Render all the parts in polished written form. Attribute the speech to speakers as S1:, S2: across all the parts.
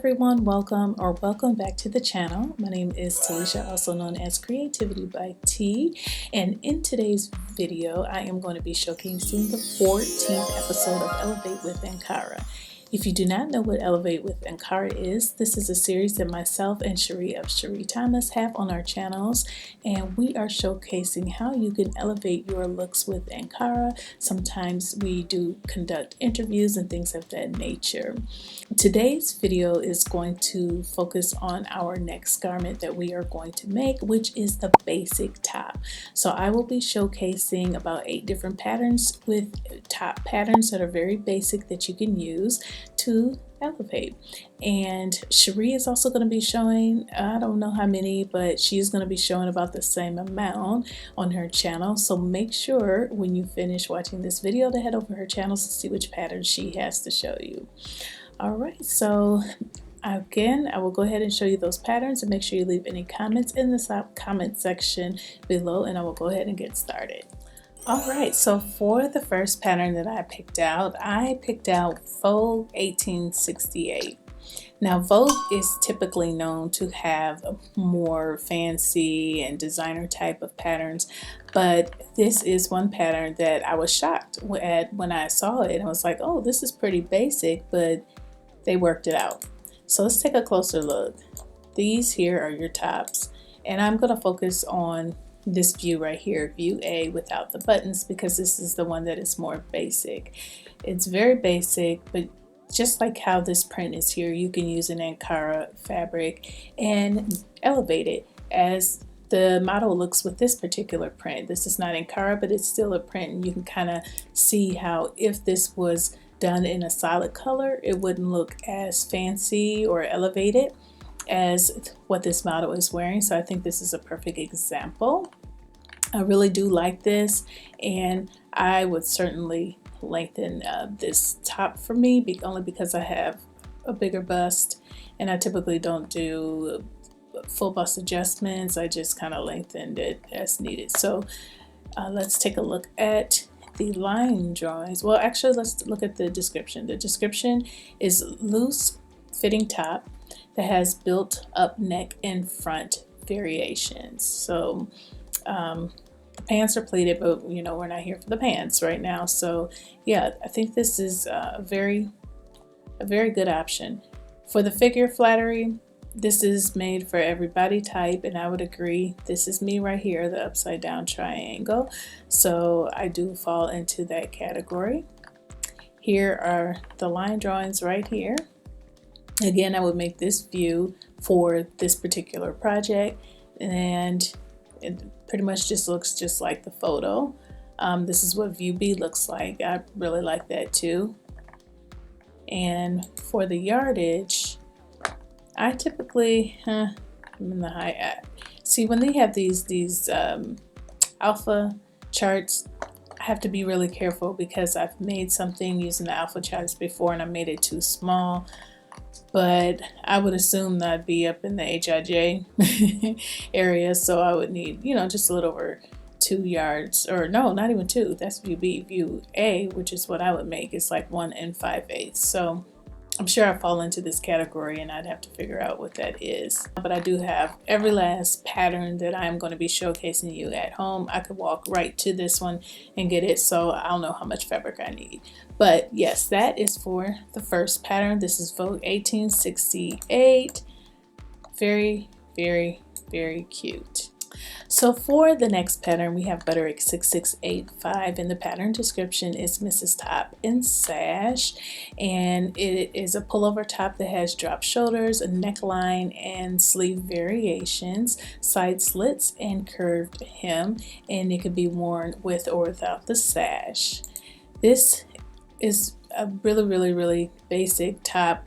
S1: everyone, welcome back to the channel. My name is Talisha, also known as CreativiTeeByT, and in today's video I am going to be showcasing the 14th episode of Elevate with Ankara. If you do not know what Elevate with Ankara is, this is a series that myself and Cherie of Cherie Thomas have on our channels, and we are showcasing how you can elevate your looks with Ankara. Sometimes we do conduct interviews and things of that nature. Today's video is going to focus on our next garment that we are going to make, which is the basic top. So I will be showcasing about 8 different patterns with top patterns that are very basic that you can use to elevate. And Cherie is also going to be showing, I don't know how many, but she's going to be showing about the same amount on her channel. So make sure when you finish watching this video to head over her channel to see which patterns she has to show you. Alright, so again, I will go ahead and show you those patterns, and make sure you leave any comments in the comment section below, and I will go ahead and get started. Alright, so for the first pattern that I picked out Vogue 1868. Now Vogue is typically known to have more fancy and designer type of patterns, but this is one pattern that I was shocked at when I saw it. I was like, oh, this is pretty basic, but they worked it out. So let's take a closer look. These here are your tops, and I'm going to focus on this view right here, view A without the buttons, because this is the one that is more basic. It's very basic, but just like how this print is here, you can use an Ankara fabric and elevate it as the model looks with this particular print. This is not Ankara, but it's still a print, and you can kind of see how if this was done in a solid color, it wouldn't look as fancy or elevated as what this model is wearing. So I think this is a perfect example. I really do like this, and I would certainly lengthen this top for me, only because I have a bigger bust, and I typically don't do full bust adjustments. I just kind of lengthened it as needed. So let's take a look at the line drawings. Well, actually, let's look at the description. The description is loose fitting top that has built up neck and front variations. So the pants are pleated, but you know, we're not here for the pants right now. So yeah, I think this is a very good option. For the figure flattery, this is made for every body type, and I would agree. This is me right here, the upside down triangle. So I do fall into that category. Here are the line drawings right here. Again, I would make this view for this particular project, and it pretty much just looks just like the photo. This is what view B looks like. I really like that too. And for the yardage, I typically, I'm in the high. See, when they have these alpha charts, I have to be really careful, because I've made something using the alpha charts before and I made it too small. But I would assume that I'd be up in the HIJ area, so I would need, you know, just a little over 2 yards, or no, not even 2. That's view B. View A, which is what I would make, is like 1 5/8. So I'm sure I fall into this category, and I'd have to figure out what that is. But I do have every last pattern that I'm going to be showcasing you at home. I could walk right to this one and get it, so I don't know how much fabric I need. But yes, that is for the first pattern. This is Vogue 1868. Very, very, very cute. So for the next pattern, we have Butterick 6685, and the pattern description is Mrs. Top and Sash, and it is a pullover top that has drop shoulders, a neckline, and sleeve variations, side slits, and curved hem, and it could be worn with or without the sash. This is a really basic top,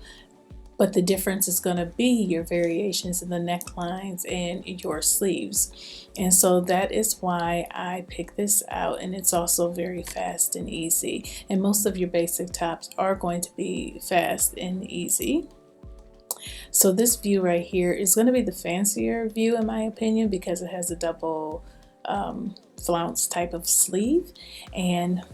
S1: but the difference is going to be your variations in the necklines and your sleeves. And so that is why I picked this out, and it's also very fast and easy. And most of your basic tops are going to be fast and easy. So this view right here is going to be the fancier view in my opinion, because it has a double flounce type of sleeve.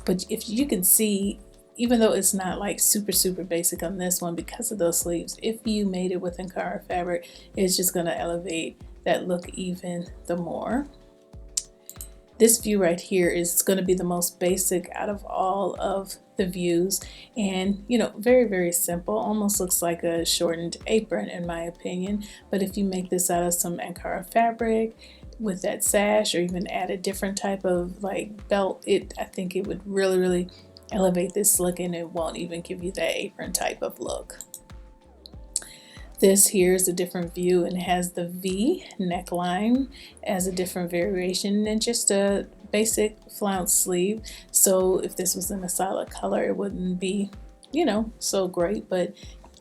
S1: But if you can see, even though it's not like super basic on this one, because of those sleeves, if you made it with Ankara fabric, it's just going to elevate that look even the more. This view right here is going to be the most basic out of all of the views, and you know, very simple. Almost looks like a shortened apron in my opinion. But if you make this out of some Ankara fabric with that sash, or even add a different type of like belt, I think it would really elevate this look, and it won't even give you that apron type of look. This here is a different view, and it has the V neckline as a different variation, and just a basic flounce sleeve. So if this was in a solid color, it wouldn't be, you know, so great. But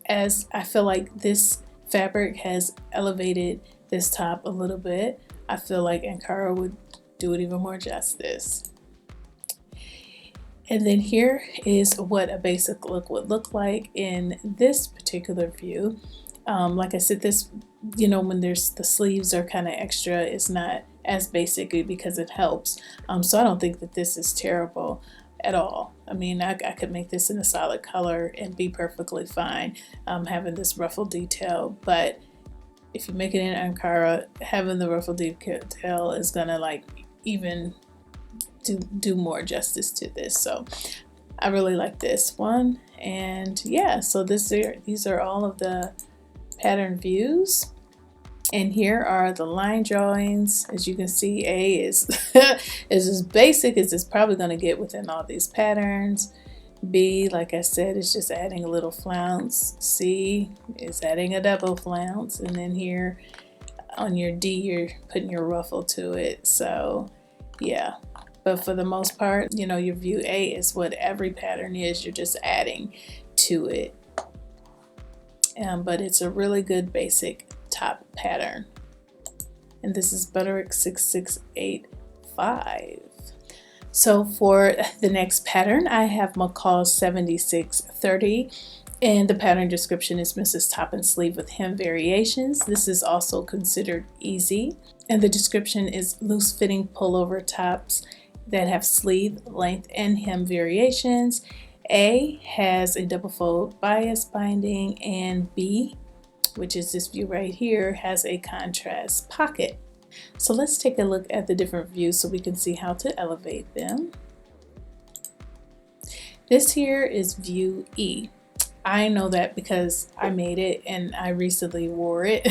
S1: as I feel like this fabric has elevated this top a little bit, I feel like Ankara would do it even more justice. And then here is what a basic look would look like in this particular view. Like I said, this, you know, when there's the sleeves are kind of extra, it's not as basic because it helps. So I don't think that this is terrible at all. I mean, I could make this in a solid color and be perfectly fine having this ruffle detail. But if you make it in Ankara, having the ruffle detail is gonna like even do more justice to this. So I really like this one. And yeah, so these are all of the pattern views, and here are the line drawings. As you can see, A is is as basic as it's probably going to get within all these patterns. B, like I said, is just adding a little flounce. C is adding a double flounce, and then here on your D, you're putting your ruffle to it. So yeah, but for the most part, you know, your view A is what every pattern is. You're just adding to it. But it's a really good basic top pattern. And this is Butterick 6685. So for the next pattern, I have McCall 7630. And the pattern description is Mrs. Top and Sleeve with hem variations. This is also considered easy. And the description is loose fitting pullover tops that have sleeve, length, and hem variations. A has a double fold bias binding, and B, which is this view right here, has a contrast pocket. So let's take a look at the different views so we can see how to elevate them. This here is view E. I know that because I made it and I recently wore it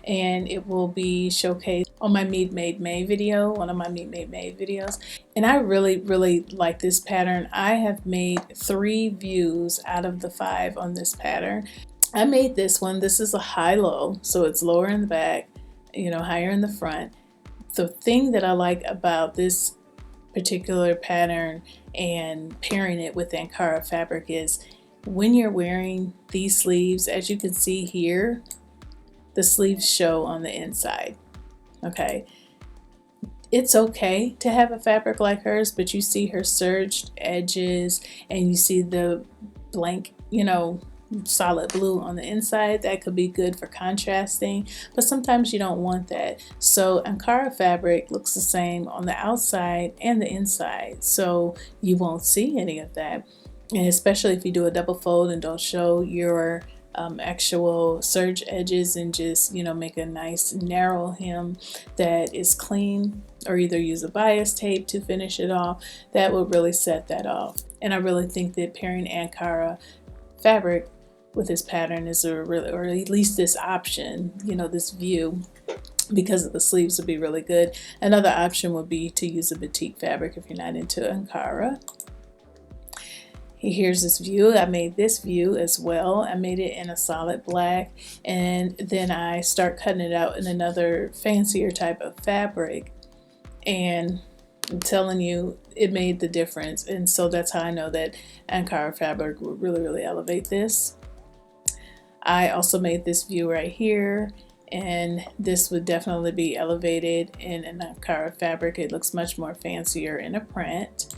S1: and it will be showcased on my Meet Made May video, one of my Meet Made May videos. And I really like this pattern. I have made 3 views out of the 5 on this pattern. I made this one. This is a high-low, so it's lower in the back, you know, higher in the front. The thing that I like about this particular pattern and pairing it with Ankara fabric is when you're wearing these sleeves, as you can see here, the sleeves show on the inside. Okay, it's okay to have a fabric like hers, but you see her serged edges and you see the blank, you know, solid blue on the inside. That could be good for contrasting, but sometimes you don't want that. So Ankara fabric looks the same on the outside and the inside, so you won't see any of that. And especially if you do a double fold and don't show your actual serge edges, and just, you know, make a nice narrow hem that is clean, or either use a bias tape to finish it off, that will really set that off. And I really think that pairing Ankara fabric with this pattern is a really, or at least this option, you know, this view, because of the sleeves, would be really good. Another option would be to use a batik fabric if you're not into Ankara. Here's this view. I made this view as well. I made it in a solid black, and then I start cutting it out in another fancier type of fabric, and I'm telling you, it made the difference. And so that's how I know that Ankara fabric would really elevate this. I also made this view right here, and this would definitely be elevated in an Ankara fabric. It looks much more fancier in a print.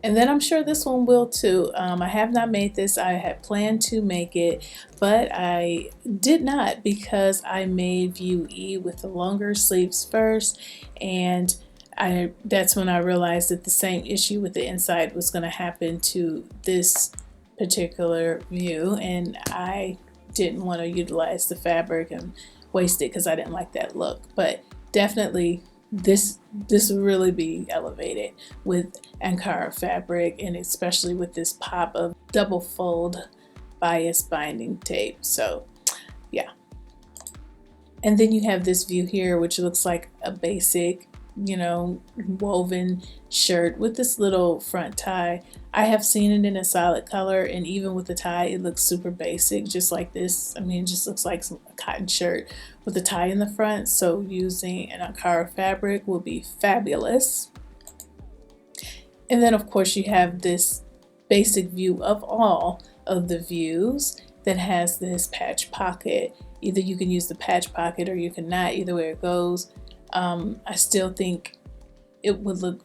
S1: And then I'm sure this one will too. I have not made this. I had planned to make it, but I did not, because I made view E with the longer sleeves first, and that's when I realized that the same issue with the inside was going to happen to this particular view, and I didn't want to utilize the fabric and waste it because I didn't like that look. But definitely this will really be elevated with Ankara fabric, and especially with this pop of double fold bias binding tape. So yeah. And then you have this view here, which looks like a basic, you know, woven shirt with this little front tie. I have seen it in a solid color, and even with the tie it looks super basic, just like this. I mean, it just looks like a cotton shirt with a tie in the front. So using an Ankara fabric will be fabulous. And then of course you have this basic view of all of the views that has this patch pocket. Either you can use the patch pocket or you cannot, either way it goes. I still think it would look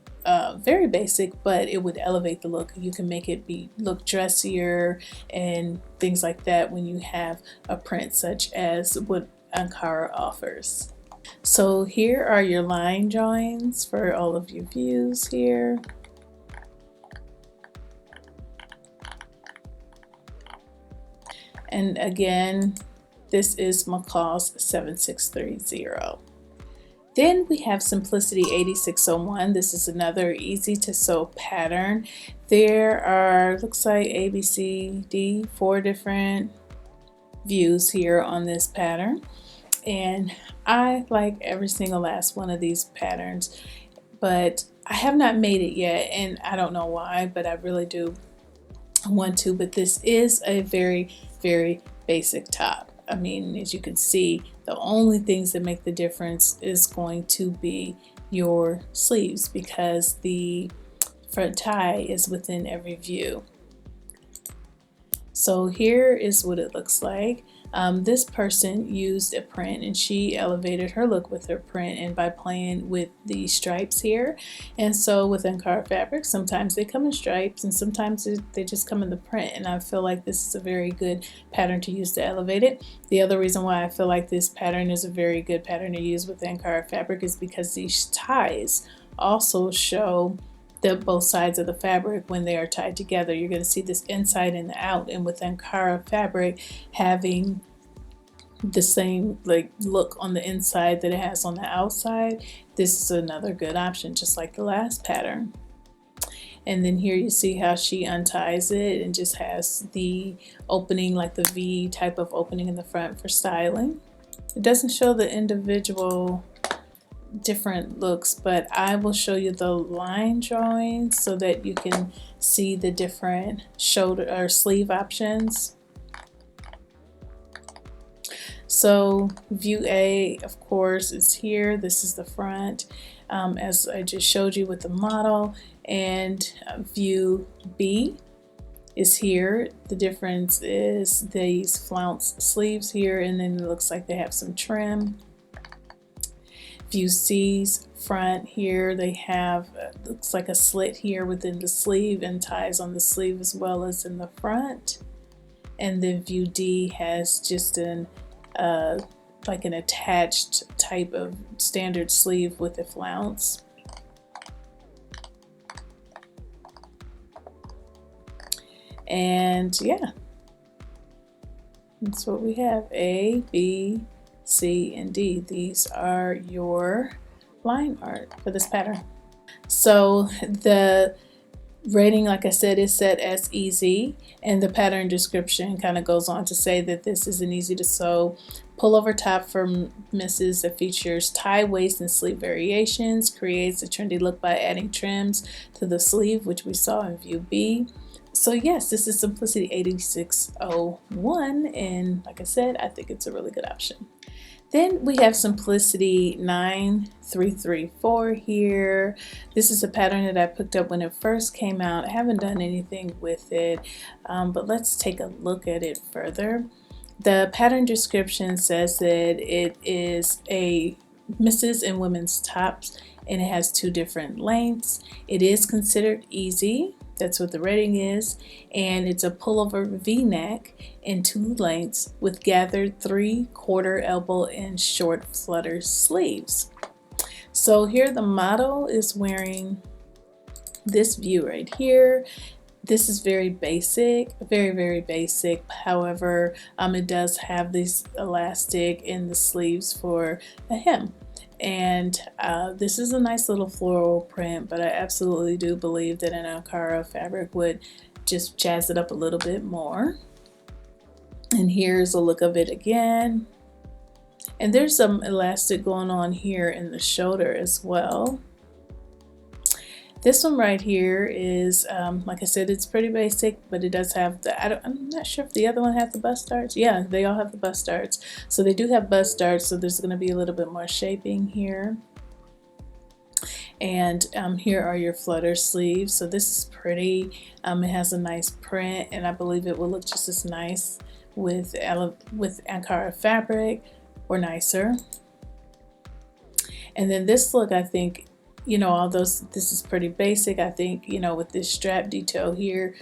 S1: very basic, but it would elevate the look. You can make it look dressier and things like that when you have a print such as what Ankara offers. So here are your line drawings for all of your views here. And again, this is McCall's 7630. Then we have Simplicity 8601. This is another easy to sew pattern. There are, looks like A, B, C, D, 4 different views here on this pattern. And I like every single last one of these patterns, but I have not made it yet, and I don't know why, but I really do want to. But this is a very, very basic top. I mean, as you can see, the only things that make the difference is going to be your sleeves, because the front tie is within every view. So here is what it looks like. This person used a print, and she elevated her look with her print and by playing with the stripes here. And so with Ankara fabric, sometimes they come in stripes and sometimes they just come in the print, and I feel like this is a very good pattern to use to elevate it. The other reason why I feel like this pattern is a very good pattern to use with Ankara fabric is because these ties also show both sides of the fabric when they are tied together. You're going to see this inside and out, and with Ankara fabric having the same look on the inside that it has on the outside, this is another good option, just like the last pattern. And then here you see how she unties it and just has the opening, like the V type of opening in the front for styling. It doesn't show the individual different looks, but I will show you the line drawings so that you can see the different shoulder or sleeve options. So view A, of course, is here. This is the front, as I just showed you with the model, and view B is here. The difference is these flounce sleeves here, and then it looks like they have some trim. View C's front here, they have looks like a slit here within the sleeve and ties on the sleeve as well as in the front. And then view D has just an like an attached type of standard sleeve with a flounce. And yeah, that's what we have. A, B, C, and D. These are your line art for this pattern. So the rating, like I said, is set as easy, and the pattern description kind of goes on to say that this is an easy to sew pullover top for misses that features tie, waist, and sleeve variations, creates a trendy look by adding trims to the sleeve, which we saw in view B. So yes, this is Simplicity 8601, and like I said, I think it's a really good option. Then we have Simplicity 9334 here. This is a pattern that I picked up when it first came out. I haven't done anything with it, but let's take a look at it further. The pattern description says that it is a misses and women's tops, and it has 2 different lengths. It is considered easy. That's what the rating is, and it's a pullover V-neck in 2 lengths with gathered 3/4 elbow and short flutter sleeves. So here the model is wearing this view right here. This is very basic, very basic. However, it does have this elastic in the sleeves for a hem. And this is a nice little floral print, but I absolutely do believe that an Ankara fabric would just jazz it up a little bit more. And here's a look of it again. And there's some elastic going on here in the shoulder as well. This one right here is, like I said, it's pretty basic, but it does have the, I'm not sure if the other one has the bust darts. Yeah, they all have the bust darts. So they do have bust darts, so there's going to be a little bit more shaping here. And here are your flutter sleeves. So this is pretty. It has a nice print, and I believe it will look just as nice with Ankara fabric or nicer. And then this look, I think, you know, although this is pretty basic, I think, you know, with this strap detail here,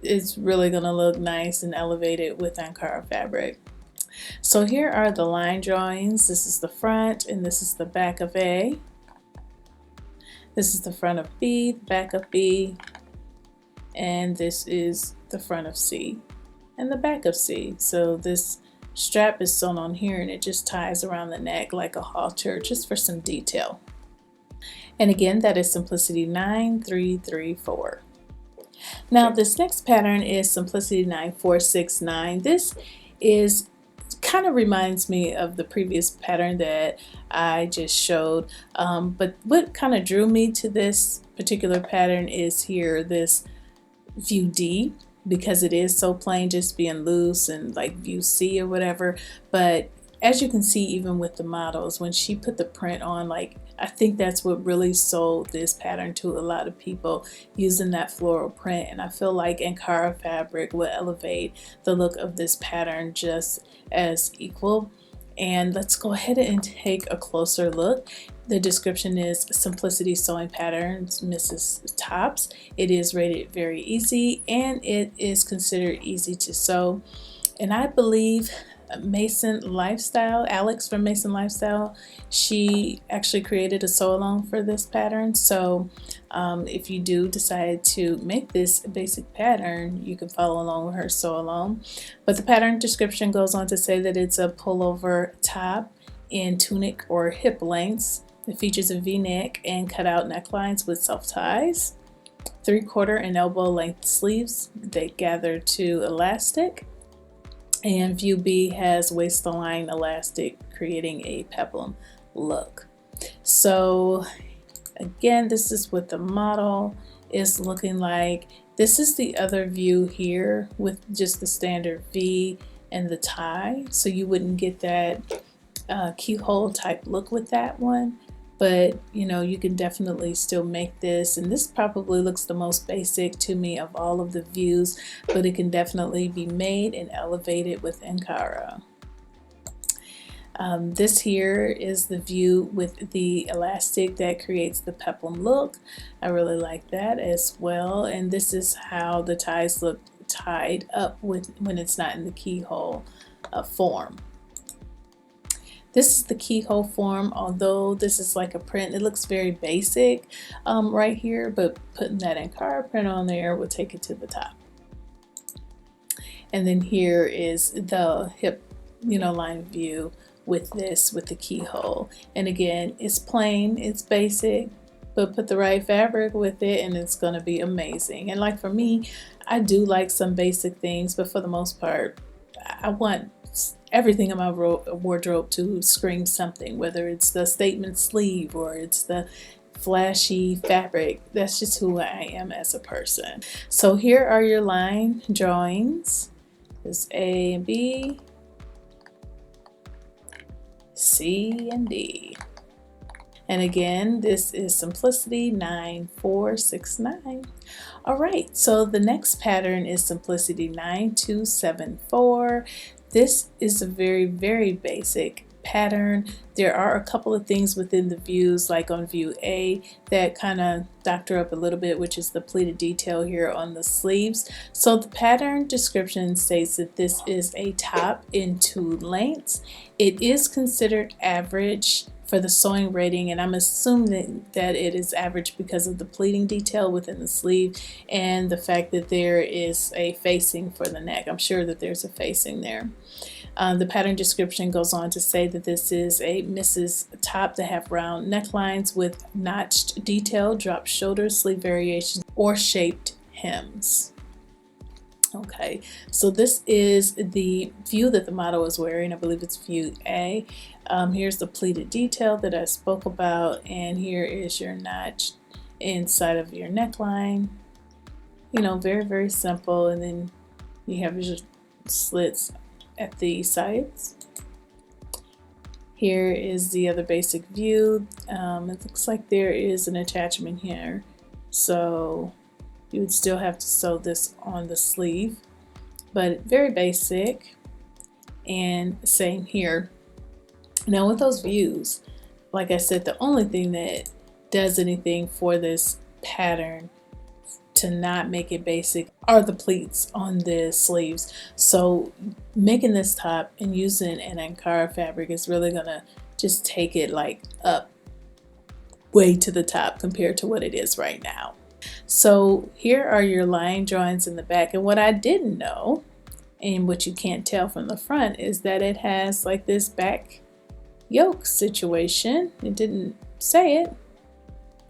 S1: it's really going to look nice and elevated with Ankara fabric. So here are the line drawings. This is the front and this is the back of A. This is the front of B, the back of B, and this is the front of C and the back of C. So this strap is sewn on here and it just ties around the neck like a halter, just for some detail. And again, that is Simplicity 9334. Now this next pattern is Simplicity 9469. This is kind of reminds me of the previous pattern that I just showed, but what kind of drew me to this particular pattern is here this view D, because it is so plain, just being loose, and like view C or whatever. But as you can see, even with the models, when she put the print on, like, I think that's what really sold this pattern to a lot of people, using that floral print. And I feel like Ankara fabric will elevate the look of this pattern just as equal. And let's go ahead and take a closer look. The description is Simplicity Sewing Patterns, Mrs. Tops. It is rated very easy and it is considered easy to sew. And I believe Mason Lifestyle, Alex from Mason Lifestyle, she actually created a sew along for this pattern. So if you do decide to make this basic pattern, you can follow along with her sew along. But the pattern description goes on to say that it's a pullover top in tunic or hip lengths. It features a V-neck and cutout necklines with self ties, 3/4 and elbow length sleeves that gather to elastic. And view B has waistline elastic, creating a peplum look. So again, this is what the model is looking like. This is the other view here with just the standard V and the tie. So you wouldn't get that keyhole type look with that one. But you know, you can definitely still make this, and this probably looks the most basic to me of all of the views, but it can definitely be made and elevated with Ankara. This here is the view with the elastic that creates the peplum look. I really like that as well, and this is how the ties look tied up when it's not in the keyhole form. This is the keyhole form, although this is like a print. It looks very basic right here, but putting that Ankara print on there will take it to the top. And then here is the hip, you know, line view with this, with the keyhole. And again, it's plain, it's basic, but put the right fabric with it and it's gonna be amazing. And like for me, I do like some basic things, but for the most part, I want everything in my wardrobe to scream something, whether it's the statement sleeve or it's the flashy fabric. That's just who I am as a person. So here are your line drawings. There's A and B, C and D. And again, this is Simplicity 9469. All right, so the next pattern is Simplicity 9274. This is a very basic pattern. There are a couple of things within the views, like on view A, that kind of doctor up a little bit, which is the pleated detail here on the sleeves. So the pattern description states that this is a top in 2 lengths. It is considered average for the sewing rating, and I'm assuming that it is average because of the pleating detail within the sleeve and the fact that there is a facing for the neck. I'm sure that there's a facing there. The pattern description goes on to say that this is a misses top that have round necklines with notched detail, drop shoulders, sleeve variations, or shaped hems. Okay, so this is the view that the model is wearing. I believe it's view A. Here's the pleated detail that I spoke about, and here is your notch inside of your neckline. You know, very, very simple. And then you have your slits at the sides. Here is the other basic view. It looks like there is an attachment here, so you would still have to sew this on the sleeve, but very basic. And same here. Now with those views, like I said, the only thing that does anything for this pattern to not make it basic are the pleats on the sleeves. So making this top and using an Ankara fabric is really gonna just take it like up way to the top compared to what it is right now. So here are your line drawings in the back, and what I didn't know, and what you can't tell from the front, is that it has like this back yoke situation. It didn't say it.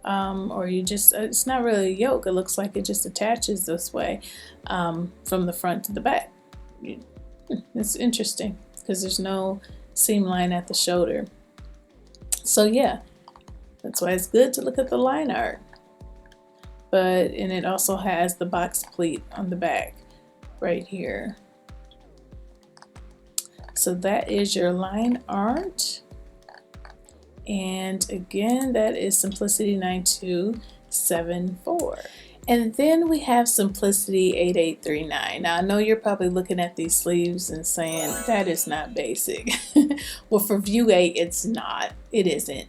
S1: Or you just, it's not really a yoke, it looks like it just attaches this way from the front to the back. It's interesting because there's no seam line at the shoulder. So yeah, that's why it's good to look at the line art. And it also has the box pleat on the back right here. So that is your line art. And again, that is Simplicity 9274. And then we have Simplicity 8839. Now I know you're probably looking at these sleeves and saying that is not basic. Well, for view 8 it's not, it isn't,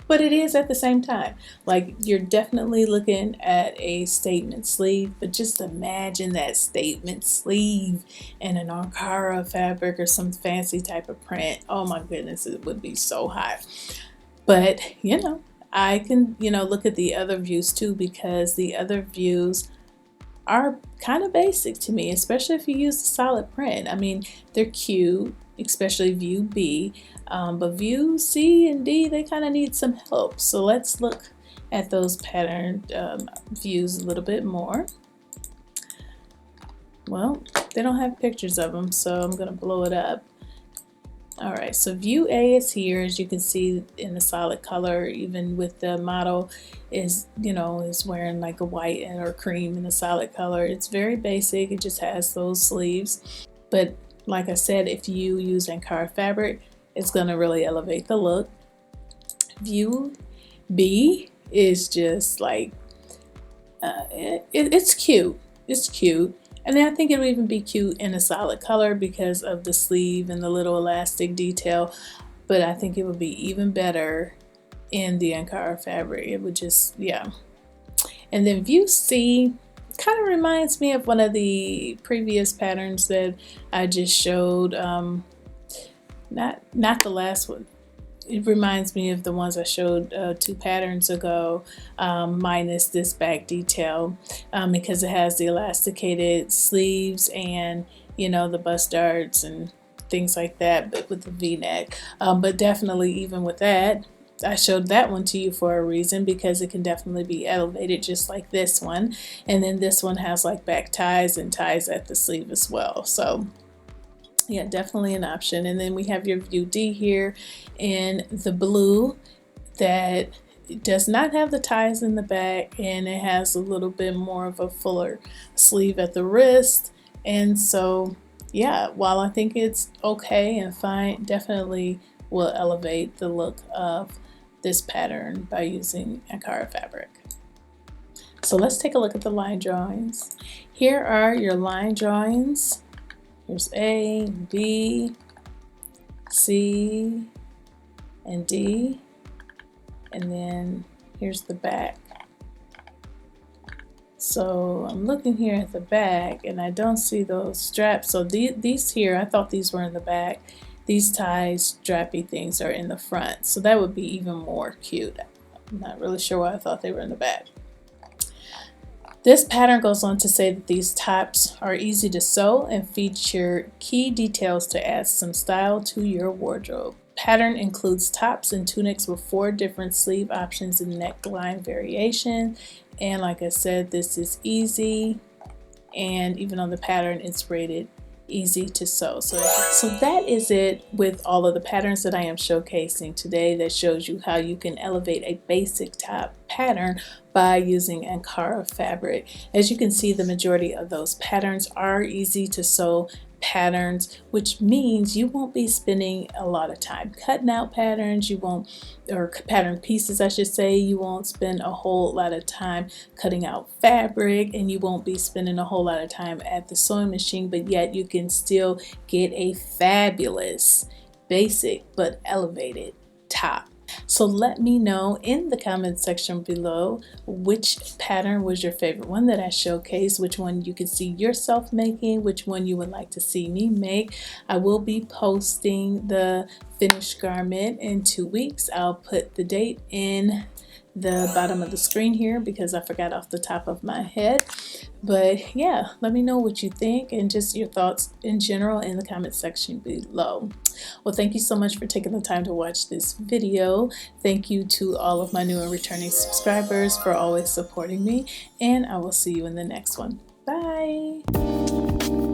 S1: but it is at the same time. Like, you're definitely looking at a statement sleeve, but just imagine that statement sleeve in an Ankara fabric or some fancy type of print. Oh my goodness, it would be so hot. But, you know, I can, you know, look at the other views too, because the other views are kind of basic to me, especially if you use a solid print. I mean, they're cute, especially view B, but view C and D, they kind of need some help. So let's look at those pattern views a little bit more. Well, they don't have pictures of them, so I'm going to blow it up. Alright, so view A is here, as you can see, in the solid color, even with the model is, you know, is wearing like a white or cream in the solid color. It's very basic, it just has those sleeves. But like I said, if you use Ankara fabric, it's going to really elevate the look. View B is just like, it's cute. It's cute. And then I think it'll even be cute in a solid color because of the sleeve and the little elastic detail. But I think it would be even better in the Ankara fabric. It would just, yeah. And then view C kind of reminds me of one of the previous patterns that I just showed. Not the last one. It reminds me of the ones I showed 2 patterns ago, minus this back detail, because it has the elasticated sleeves and, you know, the bust darts and things like that, but with the V-neck. But definitely, even with that, I showed that one to you for a reason, because it can definitely be elevated just like this one. And then this one has like back ties and ties at the sleeve as well. So yeah, definitely an option. And then we have your view D here in the blue that does not have the ties in the back, and it has a little bit more of a fuller sleeve at the wrist. And so yeah, while I think it's okay and fine, definitely will elevate the look of this pattern by using Ankara fabric. So let's take a look at the line drawings. Here are your line drawings. Here's A, B, C, and D, and then here's the back. So I'm looking here at the back and I don't see those straps. So these here, I thought these were in the back. these ties strappy things are in the front, so that would be even more cute. I'm not really sure why I thought they were in the back. This pattern goes on to say that these tops are easy to sew and feature key details to add some style to your wardrobe. Pattern includes tops and tunics with 4 different sleeve options and neckline variation. And like I said, this is easy, and even on the pattern it's rated easy to sew. So that is it with all of the patterns that I am showcasing today, that shows you how you can elevate a basic top pattern by using Ankara fabric. As you can see, the majority of those patterns are easy to sew patterns, which means you won't be spending a lot of time cutting out patterns. You won't, or pattern pieces I should say, you won't spend a whole lot of time cutting out fabric, and you won't be spending a whole lot of time at the sewing machine, but yet you can still get a fabulous basic but elevated top. So let me know in the comment section below which pattern was your favorite one that I showcased, which one you could see yourself making, which one you would like to see me make. I will be posting the finished garment in 2 weeks. I'll put the date in the bottom of the screen here because I forgot off the top of my head. But yeah, let me know what you think and just your thoughts in general in the comment section below. Well, thank you so much for taking the time to watch this video. Thank you to all of my new and returning subscribers for always supporting me, and I will see you in the next one. Bye!